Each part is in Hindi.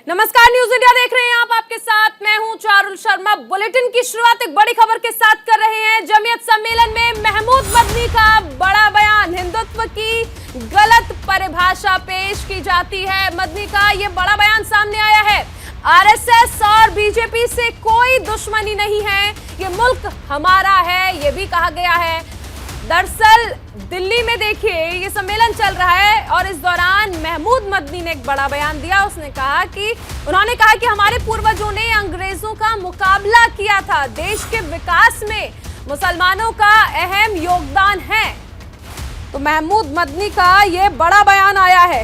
नमस्कार, न्यूज इंडिया देख रहे हैं आप। आपके साथ मैं हूं चारुल शर्मा। बुलेटिन की शुरुआत एक बड़ी खबर के साथ कर रहे हैं। जमीयत सम्मेलन में महमूद मदनी का बड़ा बयान। हिंदुत्व की गलत परिभाषा पेश की जाती है। मदनी का ये बड़ा बयान सामने आया है। आरएसएस और बीजेपी से कोई दुश्मनी नहीं है, ये मुल्क हमारा है, ये भी कहा गया है। दरअसल दिल्ली में देखिए ये सम्मेलन चल रहा है और इस दौरान महमूद मदनी ने एक बड़ा बयान दिया। उन्होंने कहा कि हमारे पूर्वजों ने अंग्रेजों का मुकाबला किया था। देश के विकास में मुसलमानों का अहम योगदान है। तो महमूद मदनी का ये बड़ा बयान आया है।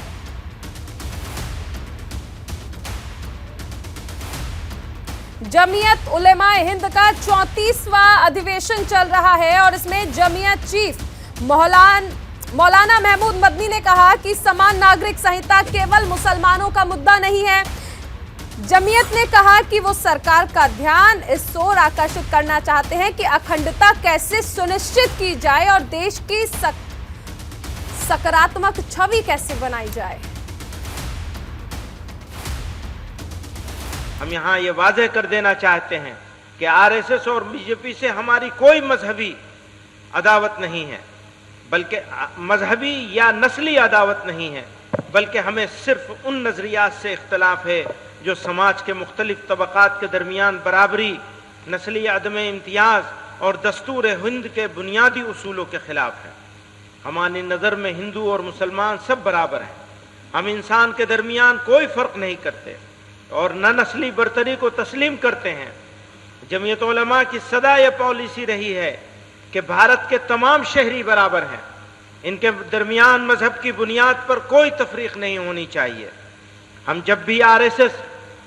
जमीयत उलेमाए हिंद का 34वां अधिवेशन चल रहा है और इसमें जमीयत चीफ मौलाना महमूद मदनी ने कहा कि समान नागरिक संहिता केवल मुसलमानों का मुद्दा नहीं है। जमीयत ने कहा कि वो सरकार का ध्यान इस ओर आकर्षित करना चाहते हैं कि अखंडता कैसे सुनिश्चित की जाए और देश की सकारात्मक छवि कैसे बनाई जाए। हम यहाँ ये वाज़ेह कर देना चाहते हैं कि आरएसएस और बीजेपी से हमारी कोई मजहबी अदावत नहीं है, बल्कि मजहबी या नस्ली अदावत नहीं है, बल्कि हमें सिर्फ उन नजरियात से इख्तलाफ है जो समाज के मुख्तलिफ तबकात के दरमियान बराबरी, नस्ली अदम इम्तियाज और दस्तूर हिंद के बुनियादी उसूलों के खिलाफ है। हमारी नज़र में हिंदू और मुसलमान सब बराबर हैं। हम इंसान के दरमियान कोई फ़र्क नहीं करते और न नस्ली बरतरी को तस्लीम करते हैं। जमीयत उलमा की सदा यह पॉलिसी रही है कि भारत के तमाम शहरी बराबर हैं, इनके दरमियान मजहब की बुनियाद पर कोई तफरीक नहीं होनी चाहिए। हम जब भी आरएसएस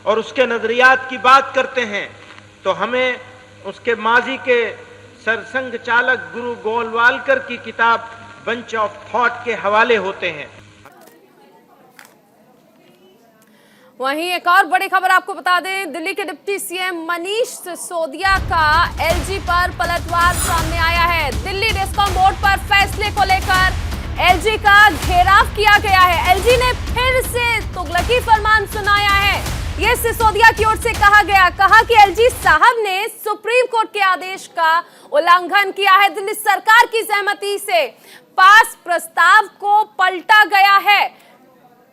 और उसके नजरियात की बात करते हैं तो हमें उसके माजी के सरसंघ चालक गुरु गोलवालकर की किताब बंच ऑफ थॉट के हवाले होते हैं। वहीं एक और बड़ी खबर आपको बता दें, दिल्ली के डिप्टी सीएम मनीष सिसोदिया का एलजी पर पलटवार सामने आया है। दिल्ली डिस्कॉम बोर्ड पर फैसले को लेकर एलजी का घेराव किया गया है। एलजी ने फिर से तुगलकी फरमान सुनाया है। यह सिसोदिया की ओर से कहा कि एलजी साहब ने सुप्रीम कोर्ट के आदेश का उल्लंघन किया है। दिल्ली सरकार की सहमति से पास प्रस्ताव को पलटा गया है।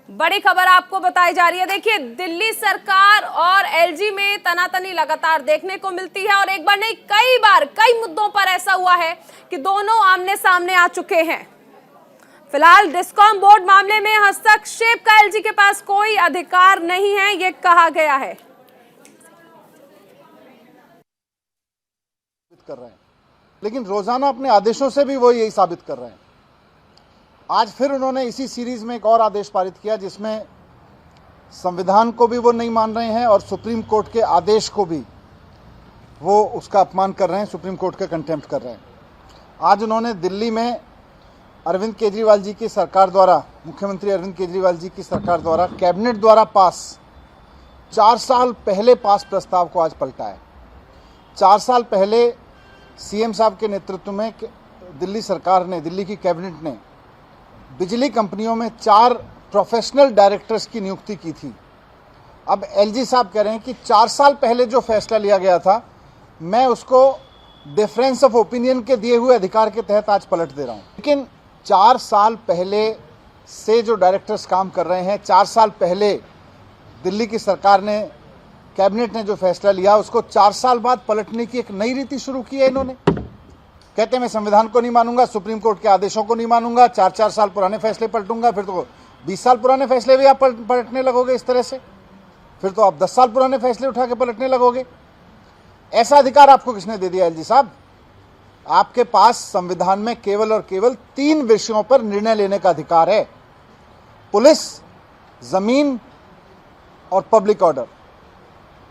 बड़ी खबर आपको बताई जा रही है। देखिए, दिल्ली सरकार और एलजी में तनातनी लगातार देखने को मिलती है और एक बार नहीं कई मुद्दों पर ऐसा हुआ है कि दोनों आमने सामने आ चुके हैं। फिलहाल डिस्कॉम बोर्ड मामले में हस्तक्षेप का एलजी के पास कोई अधिकार नहीं है, ये कहा गया है। कर रहे हैं, लेकिन रोजाना अपने आदेशों से भी वो यही साबित कर रहे हैं। आज फिर उन्होंने इसी सीरीज में एक और आदेश पारित किया जिसमें संविधान को भी वो नहीं मान रहे हैं और सुप्रीम कोर्ट के आदेश को भी वो उसका अपमान कर रहे हैं, सुप्रीम कोर्ट का कंटेम्प्ट कर रहे हैं। आज उन्होंने दिल्ली में अरविंद केजरीवाल जी की सरकार द्वारा, मुख्यमंत्री अरविंद केजरीवाल जी की सरकार द्वारा कैबिनेट द्वारा पास 4 साल पहले पास प्रस्ताव को आज पलटा है। 4 साल पहले सीएम साहब के नेतृत्व में दिल्ली सरकार ने, दिल्ली की कैबिनेट ने बिजली कंपनियों में 4 प्रोफेशनल डायरेक्टर्स की नियुक्ति की थी। अब एलजी साहब कह रहे हैं कि 4 साल पहले जो फैसला लिया गया था, मैं उसको डिफरेंस ऑफ ओपिनियन के दिए हुए अधिकार के तहत आज पलट दे रहा हूं। लेकिन 4 साल पहले से जो डायरेक्टर्स काम कर रहे हैं, 4 साल पहले दिल्ली की सरकार ने, कैबिनेट ने जो फैसला लिया, उसको 4 साल बाद पलटने की एक नई रीति शुरू की है इन्होंने। कहते हैं मैं संविधान को नहीं मानूंगा, सुप्रीम कोर्ट के आदेशों को नहीं मानूंगा, 4-4 साल पुराने फैसले पलटूंगा, फिर तो 20 साल पुराने फैसले भी आप पलटने लगोगे इस तरह से, फिर तो आप 10 साल पुराने फैसले उठा के पलटने लगोगे। ऐसा अधिकार आपको किसने दे दिया एलजी साहब? आपके पास संविधान में केवल और केवल 3 विषयों पर निर्णय लेने का अधिकार है, पुलिस, जमीन और पब्लिक ऑर्डर।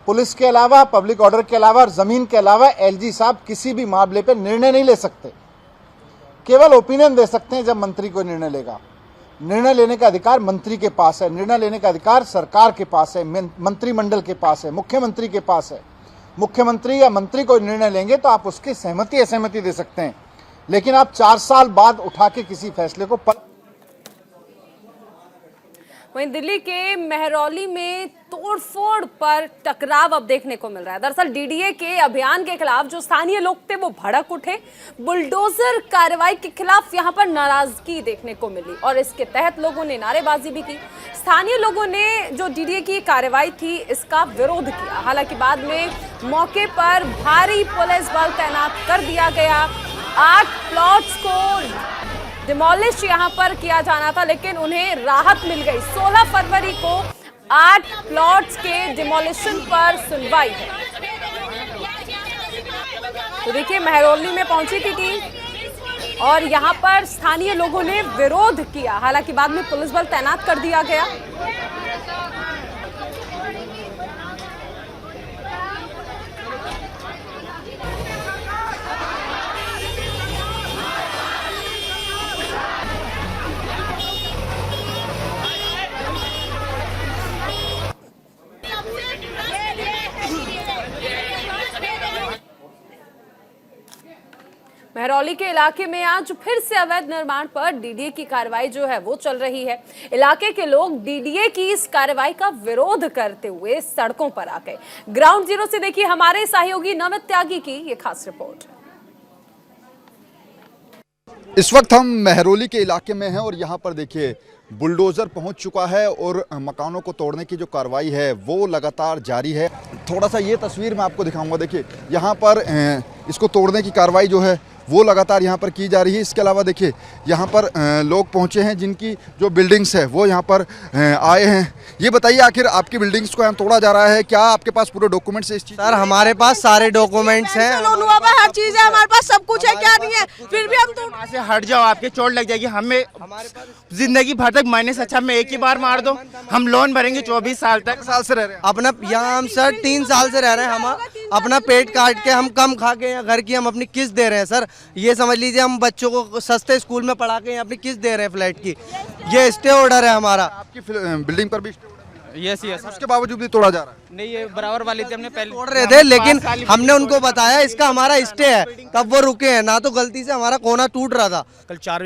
पुलिस के अलावा, पब्लिक ऑर्डर के अलावा और जमीन के अलावा एलजी साहब किसी भी मामले पर निर्णय नहीं ले सकते। केवल ओपिनियन दे सकते हैं जब मंत्री कोई निर्णय लेगा। निर्णय लेने का अधिकार मंत्री के पास है, निर्णय लेने का अधिकार सरकार के पास है, मंत्रिमंडल के पास है, मुख्यमंत्री के पास है। मुख्यमंत्री या मंत्री कोई निर्णय लेंगे तो आप उसकी सहमति असहमति दे सकते हैं, लेकिन आप 4 साल बाद उठा के किसी फैसले को वहीं दिल्ली के मेहरौली में तोड़फोड़ पर टकराव अब देखने को मिल रहा है। दरअसल डीडीए के अभियान के खिलाफ जो स्थानीय लोग थे वो भड़क उठे। बुलडोजर कार्रवाई के खिलाफ यहां पर नाराजगी देखने को मिली और इसके तहत लोगों ने नारेबाजी भी की। स्थानीय लोगों ने जो डीडीए की कार्रवाई थी इसका विरोध किया। हालांकि बाद में मौके पर भारी पुलिस बल तैनात कर दिया गया। 8 प्लॉट्स को डिमोलिश यहां पर किया जाना था, लेकिन उन्हें राहत मिल गई। 16 फरवरी को 8 प्लॉट्स के डिमोलिशन पर सुनवाई है। तो देखिए मेहरौली में पहुंची थी टीम और यहां पर स्थानीय लोगों ने विरोध किया। हालांकि बाद में पुलिस बल तैनात कर दिया गया। मेहरौली के इलाके में आज फिर से अवैध निर्माण पर डीडीए की कार्रवाई जो है वो चल रही है। इलाके के लोग डीडीए की इस कार्रवाई का विरोध करते हुए सड़कों पर आ गए। ग्राउंड जीरो से देखिए हमारे सहयोगी नमित त्यागी की ये खास रिपोर्ट। इस वक्त हम मेहरौली के इलाके में हैं और यहाँ पर देखिए बुलडोज़र पहुँच चुका है और मकानों को तोड़ने की जो कार्रवाई है वो लगातार जारी है। थोड़ा सा ये तस्वीर मैं आपको दिखाऊंगा। देखिए यहाँ पर इसको तोड़ने की कार्रवाई जो है वो लगातार यहाँ पर की जा रही है। इसके अलावा देखिए यहाँ पर लोग पहुँचे हैं जिनकी जो बिल्डिंग्स है वो यहाँ पर आए हैं। ये बताइए आखिर आपकी बिल्डिंग्स को यहाँ तोड़ा जा रहा है, क्या आपके पास पूरे डॉक्यूमेंट्स है इस चीज़? सर हमारे पास सारे डॉक्यूमेंट्स हैं, लोन हुआ है, हर चीज है हमारे पास, सब कुछ है, क्या नहीं है, फिर भी हम तो वहाँ से हट जाओ, आपके चोट लग जाएगी। हमें जिंदगी भर तक मरने से अच्छा हमें एक ही बार मार दो। हम लोन भरेंगे 24 साल तक। साल से रह रहे हैं अपना यहाँ हम सर 3 साल से रह रहे हैं। हम अपना पेट काट के हम कम खा के घर की हम अपनी किस्त दे रहे हैं। सर ये समझ लीजिए हम बच्चों को सस्ते स्कूल में पढ़ा के अपनी किस्त दे रहे हैं फ्लैट की। ये स्टे ऑर्डर है हमारा। आपकी बिल्डिंग पर भी स्टे ऑर्डर यस यस। उसके बावजूद भी तोड़ा जा रहा है? नहीं ये बराबर वाले थे, हमने पहले तोड़ रहे थे लेकिन हमने उनको बताया इसका हमारा स्टे है, तब वो रुके हैं। ना तो गलती से हमारा कोना टूट रहा था। कल 4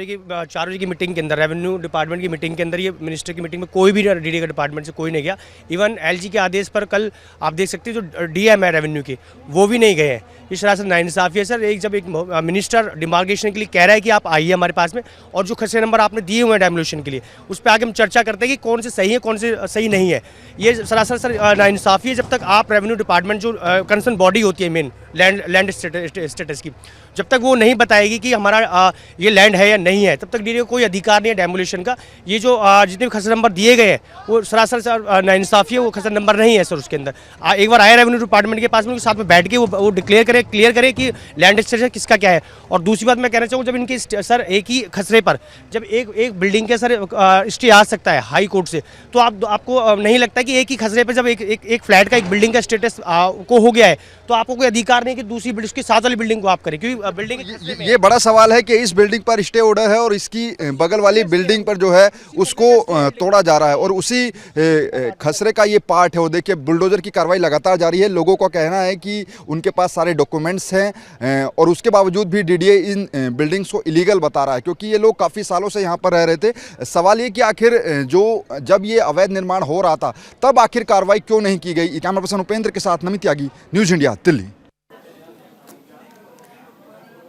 बजे की मीटिंग के अंदर, रेवेन्यू डिपार्टमेंट की मीटिंग के अंदर, ये मिनिस्टर की मीटिंग में कोई भी डीडी के डिपार्टमेंट से कोई नहीं गया। इवन एलजी के आदेश पर कल आप देख सकते हैं जो डीएम है रेवेन्यू के वो भी नहीं गए हैं। इस तरह से नाइंसाफी है सर। जब एक मिनिस्टर डिमार्केशन के लिए कह रहा है कि आप आइए हमारे पास में, और जो खसरे नंबर आपने दिए हुए हैं डेमोलिशन के लिए उस पर आगे हम चर्चा करते हैं कि कौन से सही है कौन से सही नहीं है। ये सरासर सर नाइंसाफी है। जब तक आप रेवेन्यू डिपार्टमेंट जो कंसर्न बॉडी होती है मेन लैंड स्टेटस की, जब तक वो नहीं बताएगी कि हमारा ये लैंड है या नहीं है, तब तक डीडी को कोई अधिकार नहीं है डेमोलिशन का। ये जो जितने भी खसरे नंबर दिए गए हैं वो सरासर सर नाइंसाफी है। वो खसरे नंबर नहीं है सर। उसके अंदर एक बार आया रेवेन्यू डिपार्टमेंट के पास में, साथ में बैठ के वो क्लियर करे कि लैंड स्टेटस किसका क्या है। और दूसरी बात मैं कहना चाहूँ, जब इनके सर एक ही खसरे पर जब एक बिल्डिंग के सर स्टे आ सकता है हाई कोर्ट से, तो आपको नहीं लगता कि एक ही खसरे पर जब एक फ्लैट का एक बिल्डिंग का स्टेटस को हो गया है तो आपको कोई अधिकार नहीं कि दूसरी बिल्डिंग के साथ वाली बिल्डिंग को आप करें, क्योंकि बिल्डिंग ये बड़ा सवाल है कि इस बिल्डिंग पर स्टे ऑर्डर है और इसकी बगल वाली बिल्डिंग पर जो है उसको तोड़ा जा रहा है और उसी खसरे का ये पार्ट है। वो देखिए बुलडोजर की कार्रवाई लगातार जारी है। लोगों का कहना है कि उनके पास सारे डॉक्यूमेंट्स हैं और उसके बावजूद भी डीडीए इन बिल्डिंग्स को इलीगल बता रहा है, क्योंकि ये लोग काफ़ी सालों से यहाँ पर रह रहे थे। सवाल ये कि आखिर जब ये अवैध निर्माण हो रहा था तब आखिर कार्रवाई क्यों नहीं की गई। कैमरा पर्सन उपेंद्र के साथ नमित त्यागी, न्यूज़ इंडिया, दिल्ली।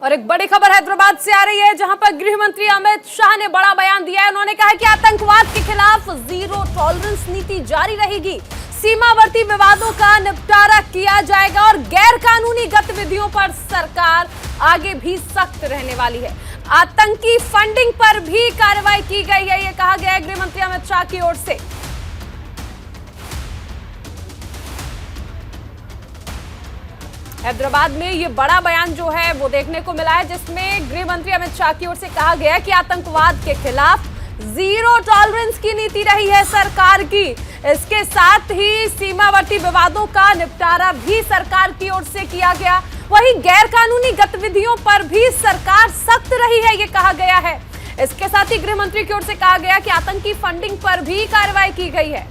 और एक बड़ी खबर हैदराबाद से आ रही है, जहां पर गृह मंत्री अमित शाह ने बड़ा बयान दिया है। उन्होंने कहा है कि आतंकवाद के खिलाफ जीरो टॉलरेंस नीति जारी रहेगी, सीमावर्ती विवादों का निपटारा किया जाएगा और गैर कानूनी गतिविधियों पर सरकार आगे भी सख्त रहने वाली है। आतंकी फंडिंग पर भी कार्रवाई की गई है, ये कहा गया है गृह मंत्री अमित शाह की ओर से। हैदराबाद में ये बड़ा बयान जो है वो देखने को मिला है, जिसमें गृह मंत्री अमित शाह की ओर से कहा गया है कि आतंकवाद के खिलाफ जीरो टॉलरेंस की नीति रही है सरकार की। इसके साथ ही सीमावर्ती विवादों का निपटारा भी सरकार की ओर से किया गया। वहीं गैर कानूनी गतिविधियों पर भी सरकार सख्त रही है, ये कहा गया है। इसके साथ ही गृह मंत्री की ओर से कहा गया कि आतंकी फंडिंग पर भी कार्रवाई की गई है।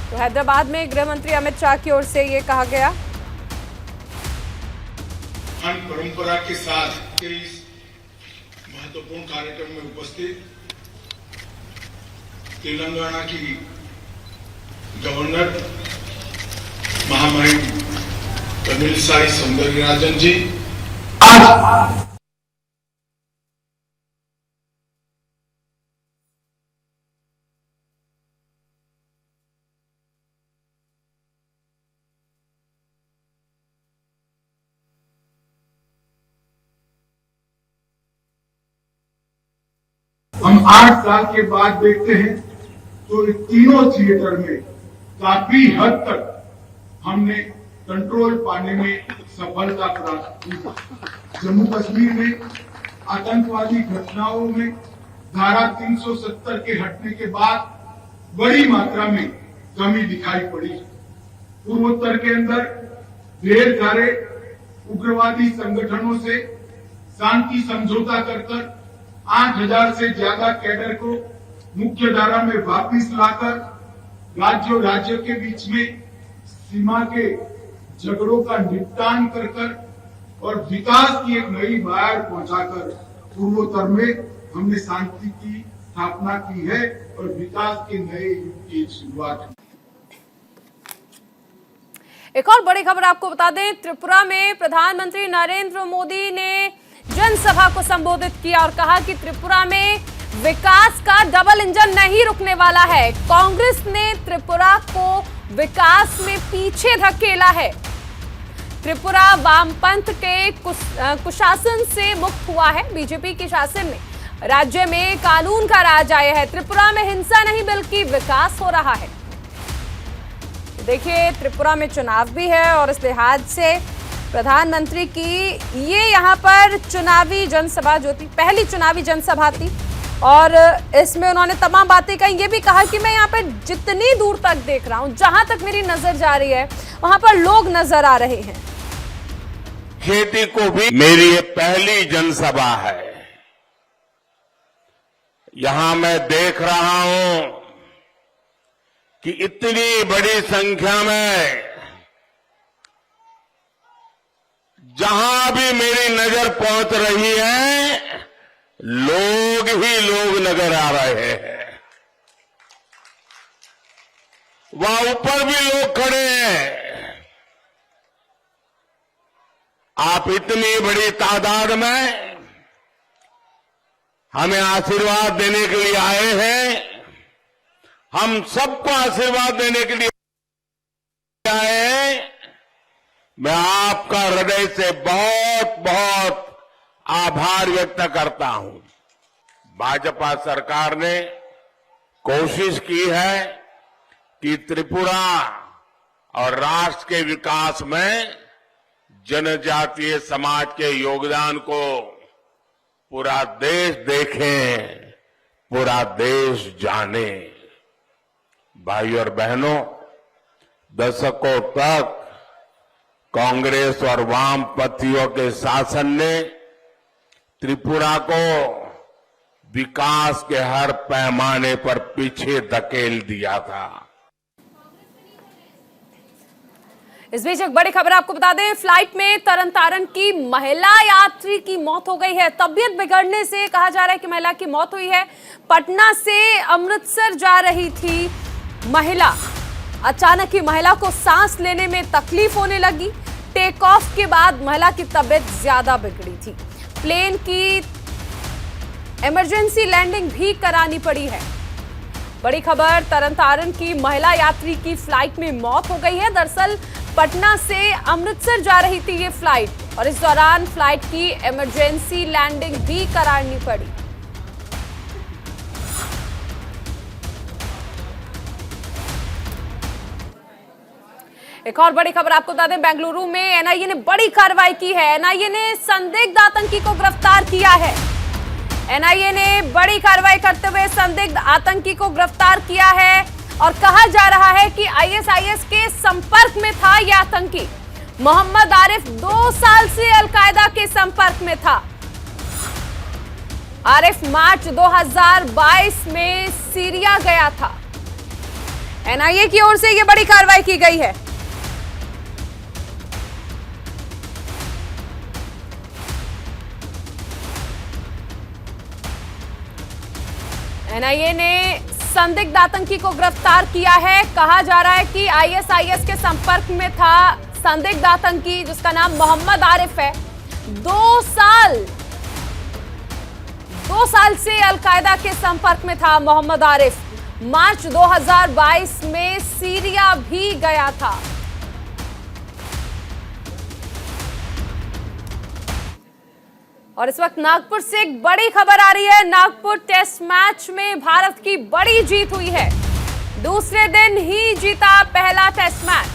तो हैदराबाद में गृह मंत्री अमित शाह की ओर से ये कहा गया महान परंपरा के साथ के इस महत्वपूर्ण कार्यक्रम में उपस्थित तेलंगाना की गवर्नर महामहिम तमिलसाई सौंदरराजन जी, हम 8 साल के बाद देखते हैं तो तीनों थिएटर में काफी हद तक हमने कंट्रोल पाने में सफलता प्राप्त की। जम्मू कश्मीर में आतंकवादी घटनाओं में धारा 370 के हटने के बाद बड़ी मात्रा में कमी दिखाई पड़ी। पूर्वोत्तर के अंदर ढेर सारे उग्रवादी संगठनों से शांति समझौता कर 8000 से ज्यादा कैडर को मुख्य धारा में वापस लाकर राज्यों के बीच में सीमा के झगड़ों का निपटान कर और विकास की एक नई बार पहुंचाकर पूर्वोत्तर में हमने शांति की स्थापना की है और विकास के नए युग की शुरुआत की। एक और बड़ी खबर आपको बता दें, त्रिपुरा में प्रधानमंत्री नरेंद्र मोदी ने जनसभा को संबोधित किया और कहा कि त्रिपुरा में विकास का डबल इंजन नहीं रुकने वाला है। कांग्रेस ने त्रिपुरा को विकास में पीछे धकेला है। त्रिपुरा वामपंथ के कुशासन से मुक्त हुआ है। बीजेपी के शासन में राज्य में कानून का राज आया है। त्रिपुरा में हिंसा नहीं बल्कि विकास हो रहा है। देखिए, त्रिपुरा में चुनाव भी है और इस लिहाज से प्रधानमंत्री की ये यहाँ पर चुनावी जनसभा जो थी, पहली चुनावी जनसभा थी और इसमें उन्होंने तमाम बातें कही। ये भी कहा कि मैं यहाँ पे जितनी दूर तक देख रहा हूँ, जहां तक मेरी नजर जा रही है, वहां पर लोग नजर आ रहे हैं। खेती को भी मेरी ये पहली जनसभा है। यहां मैं देख रहा हूं कि इतनी बड़ी संख्या में जहां भी मेरी नजर पहुंच रही है, लोग ही लोग नजर आ रहे हैं। वहां ऊपर भी लोग खड़े हैं। आप इतनी बड़ी तादाद में हमें आशीर्वाद देने के लिए आए हैं। हम सबको आशीर्वाद देने के लिए आए हैं। मैं आपका हृदय से बहुत बहुत आभार व्यक्त करता हूं। भाजपा सरकार ने कोशिश की है कि त्रिपुरा और राष्ट्र के विकास में जनजातीय समाज के योगदान को पूरा देश देखे, पूरा देश जाने। भाइयों और बहनों, दशकों तक कांग्रेस और वामपंथियों के शासन ने त्रिपुरा को विकास के हर पैमाने पर पीछे धकेल दिया था। इस बीच एक बड़ी खबर आपको बता दें, फ्लाइट में तरन की महिला यात्री की मौत हो गई है। तबीयत बिगड़ने से कहा जा रहा है कि महिला की मौत हुई है। पटना से अमृतसर जा रही थी महिला। अचानक ही महिला को सांस लेने में तकलीफ होने लगी। टेक ऑफ के बाद महिला की तबीयत ज्यादा बिगड़ी थी। प्लेन की इमरजेंसी लैंडिंग भी करानी पड़ी है। बड़ी खबर, तरन की महिला यात्री की फ्लाइट में मौत हो गई है। दरअसल पटना से अमृतसर जा रही थी ये फ्लाइट और इस दौरान फ्लाइट की इमरजेंसी लैंडिंग भी करानी पड़ी। एक और बड़ी खबर आपको बता दें, बेंगलुरु में एनआईए ने बड़ी कार्रवाई की है। एनआईए ने संदिग्ध आतंकी को गिरफ्तार किया है। एनआईए ने बड़ी कार्रवाई करते हुए संदिग्ध आतंकी को गिरफ्तार किया है और कहा जा रहा है कि आईएसआईएस के संपर्क में था यह आतंकी। मोहम्मद आरिफ 2 साल से अलकायदा के संपर्क में था। आरिफ मार्च 2022 में सीरिया गया था। एनआईए की ओर से यह बड़ी कार्रवाई की गई है। एनआईए ने संदिग्ध आतंकी को गिरफ्तार किया है। कहा जा रहा है कि आईएसआईएस के संपर्क में था संदिग्ध आतंकी जिसका नाम मोहम्मद आरिफ है। 2 साल से अलकायदा के संपर्क में था मोहम्मद आरिफ। मार्च 2022 में सीरिया भी गया था। और इस वक्त नागपुर से एक बड़ी खबर आ रही है। नागपुर टेस्ट मैच में भारत की बड़ी जीत हुई है। दूसरे दिन ही जीता पहला टेस्ट मैच।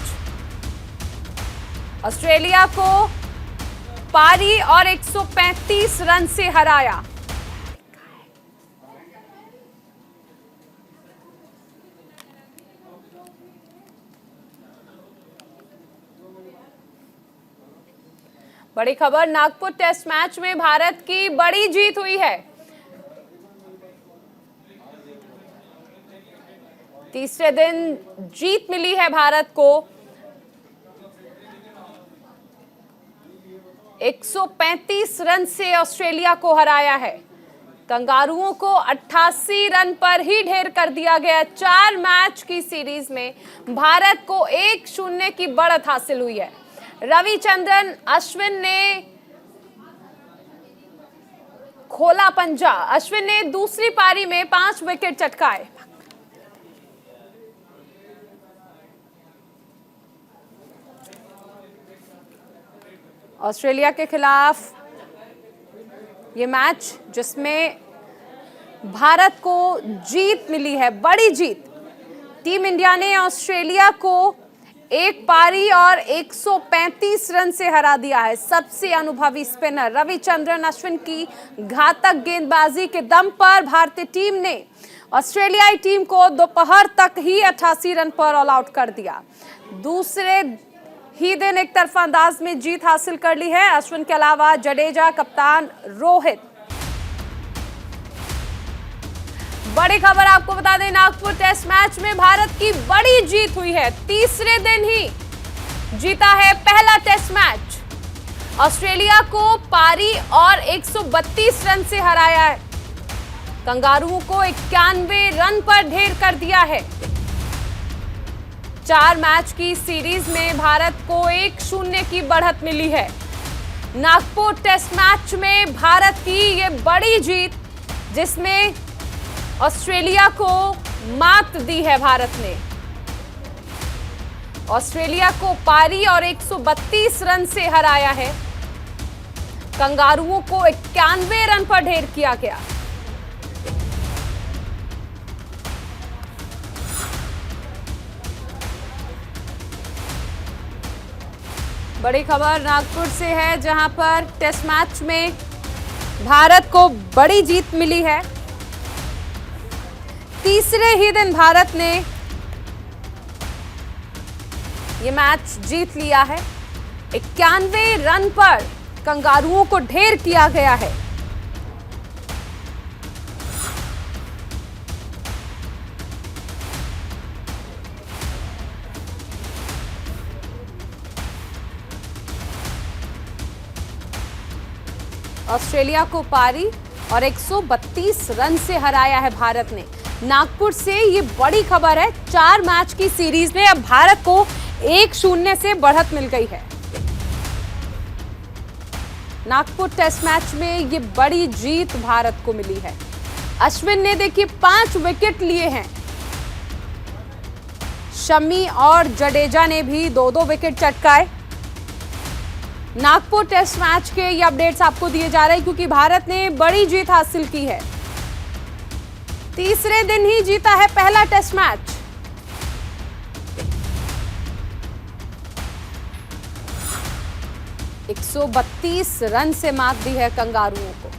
ऑस्ट्रेलिया को पारी और 135 रन से हराया। बड़ी खबर, नागपुर टेस्ट मैच में भारत की बड़ी जीत हुई है। तीसरे दिन जीत मिली है भारत को। 135 रन से ऑस्ट्रेलिया को हराया है। कंगारुओं को 88 रन पर ही ढेर कर दिया गया। 4 मैच की सीरीज में भारत को 1-0 की बढ़त हासिल हुई है। रविचंद्रन अश्विन ने खोला पंजा। अश्विन ने दूसरी पारी में 5 विकेट चटकाए। ऑस्ट्रेलिया के खिलाफ ये मैच जिसमें भारत को जीत मिली है, बड़ी जीत। टीम इंडिया ने ऑस्ट्रेलिया को एक पारी और 135 रन से हरा दिया है। सबसे अनुभवी स्पिनर रविचंद्रन अश्विन की घातक गेंदबाजी के दम पर भारतीय टीम ने ऑस्ट्रेलियाई टीम को दोपहर तक ही 88 रन पर ऑल आउट कर दिया। दूसरे ही दिन एक तरफा अंदाज में जीत हासिल कर ली है। अश्विन के अलावा जडेजा, कप्तान रोहित। बड़ी खबर आपको बता दें, नागपुर टेस्ट मैच में भारत की बड़ी जीत हुई है। तीसरे दिन ही जीता है पहला टेस्ट मैच। ऑस्ट्रेलिया को पारी और 132 रन से हराया है। कंगारुओं को 91 रन पर ढेर कर दिया है। 4 मैच की सीरीज में भारत को 1-0 की बढ़त मिली है। नागपुर टेस्ट मैच में भारत की ये बड़ी जीत जिसमें ऑस्ट्रेलिया को मात दी है भारत ने। ऑस्ट्रेलिया को पारी और 132 रन से हराया है। कंगारुओं को 91 रन पर ढेर किया गया। बड़ी खबर नागपुर से है जहां पर टेस्ट मैच में भारत को बड़ी जीत मिली है। तीसरे ही दिन भारत ने ये मैच जीत लिया है। 91 रन पर कंगारुओं को ढेर किया गया है। ऑस्ट्रेलिया को पारी और 132 रन से हराया है भारत ने। नागपुर से ये बड़ी खबर है। 4 मैच की सीरीज में अब भारत को 1-0 से बढ़त मिल गई है। नागपुर टेस्ट मैच में ये बड़ी जीत भारत को मिली है। अश्विन ने देखिए 5 विकेट लिए हैं। शमी और जडेजा ने भी 2-2 विकेट चटकाए। नागपुर टेस्ट मैच के ये अपडेट्स आपको दिए जा रहे हैं क्योंकि भारत ने बड़ी जीत हासिल की है। तीसरे दिन ही जीता है पहला टेस्ट मैच। एक 132 रन से मात दी है कंगारुओं को।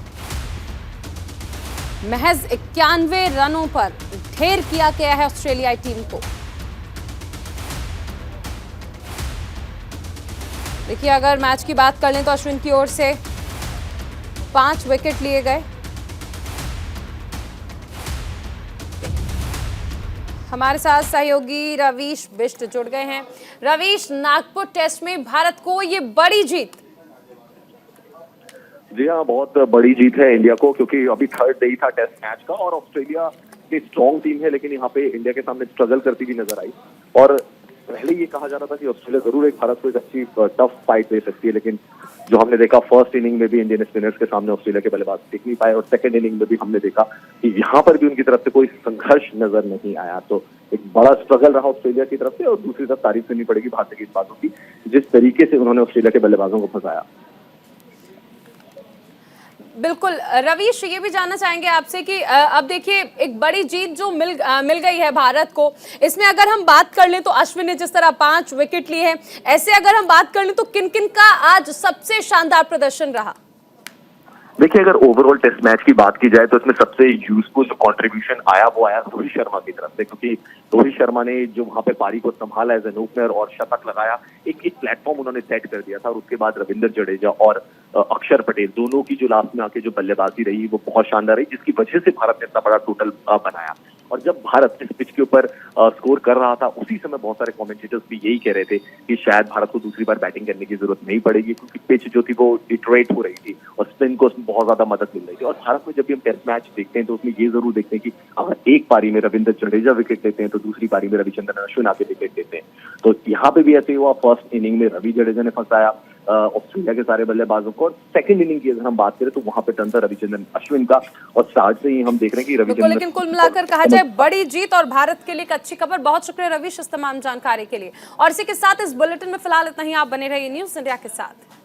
महज 91 रनों पर ढेर किया गया है ऑस्ट्रेलियाई टीम को। देखिए अगर मैच की बात कर लें तो अश्विन की ओर से 5 विकेट लिए गए। हमारे साथ सहयोगी रवीश बिष्ट जुड़ गए हैं। रवीश, नागपुर टेस्ट में भारत को ये बड़ी जीत। जी हाँ, बहुत बड़ी जीत है इंडिया को क्योंकि अभी 3rd डे था टेस्ट मैच का और ऑस्ट्रेलिया इतनी स्ट्रॉन्ग टीम है, लेकिन यहाँ पे इंडिया के सामने स्ट्रगल करती हुई नजर आई। और पहले ये कहा जा रहा था कि ऑस्ट्रेलिया जरूर एक भारत को एक अच्छी टफ फाइट दे सकती है, लेकिन जो हमने देखा फर्स्ट इनिंग में भी इंडियन स्पिनर्स के सामने ऑस्ट्रेलिया के बल्लेबाज टिक नहीं पाए, और सेकंड इनिंग में भी हमने देखा कि यहाँ पर भी उनकी तरफ से कोई संघर्ष नजर नहीं आया। तो एक बड़ा स्ट्रगल रहा ऑस्ट्रेलिया की तरफ से, और दूसरी तरफ तारीफ करनी पड़ेगी भारतीय गेंदबाजों की, जिस तरीके से उन्होंने ऑस्ट्रेलिया के बल्लेबाजों को फंसाया। बिल्कुल रवीश, ये भी जानना चाहेंगे आपसे कि अब देखिए एक बड़ी जीत जो मिल गई है भारत को, इसमें अगर हम बात कर लें तो अश्विन ने जिस तरह 5 विकेट लिए हैं, ऐसे अगर हम बात कर लें तो किन किन का आज सबसे शानदार प्रदर्शन रहा? देखिए, अगर ओवरऑल टेस्ट मैच की बात की जाए तो इसमें सबसे यूजफुल जो कंट्रीब्यूशन आया वो आया रोहित शर्मा की तरफ से, क्योंकि रोहित शर्मा ने जो वहां पे पारी को संभाला एज एन ओपनर और शतक लगाया, एक प्लेटफॉर्म उन्होंने सेट कर दिया था। और उसके बाद रविंद्र जडेजा और अक्षर पटेल दोनों की जो लास्ट में आके जो बल्लेबाजी रही वो बहुत शानदार रही, जिसकी वजह से भारत ने इतना बड़ा टोटल बनाया। और जब भारत इस पिच के ऊपर स्कोर कर रहा था, उसी समय बहुत सारे कमेंटेटर्स भी यही कह रहे थे कि शायद भारत को दूसरी बार बैटिंग करने की जरूरत नहीं पड़ेगी, क्योंकि पिच जो थी वो इटरेट हो रही थी और स्पिन को उसमें बहुत ज्यादा मदद मिल रही थी। और भारत में जब भी हम टेस्ट मैच देखते हैं तो उसमें ये जरूर देखते हैं कि अगर एक पारी में रविंद्र जडेजा विकेट लेते हैं तो दूसरी पारी में रविचंद्रन अश्विन आके विकेट लेते हैं। तो यहाँ पे भी ऐसे हुआ, फर्स्ट इनिंग में रवि जडेजा ने फंसाया ऑस्ट्रेलिया के सारे बल्लेबाजों को, और सेकंड इनिंग की अगर हम बात करें तो वहां पे टर्न था रविचंद्रन अश्विन का, और स्टार्ट से ही हम देख रहे हैं कि रविचंद्रन। लेकिन कुल मिलाकर कहा जाए बड़ी जीत और भारत के लिए एक अच्छी खबर। बहुत शुक्रिया रवीश इस तमाम जानकारी के लिए, और इसी के साथ इस बुलेटिन में फिलहाल इतना ही। आप बने रहिए न्यूज़ इंडिया के साथ।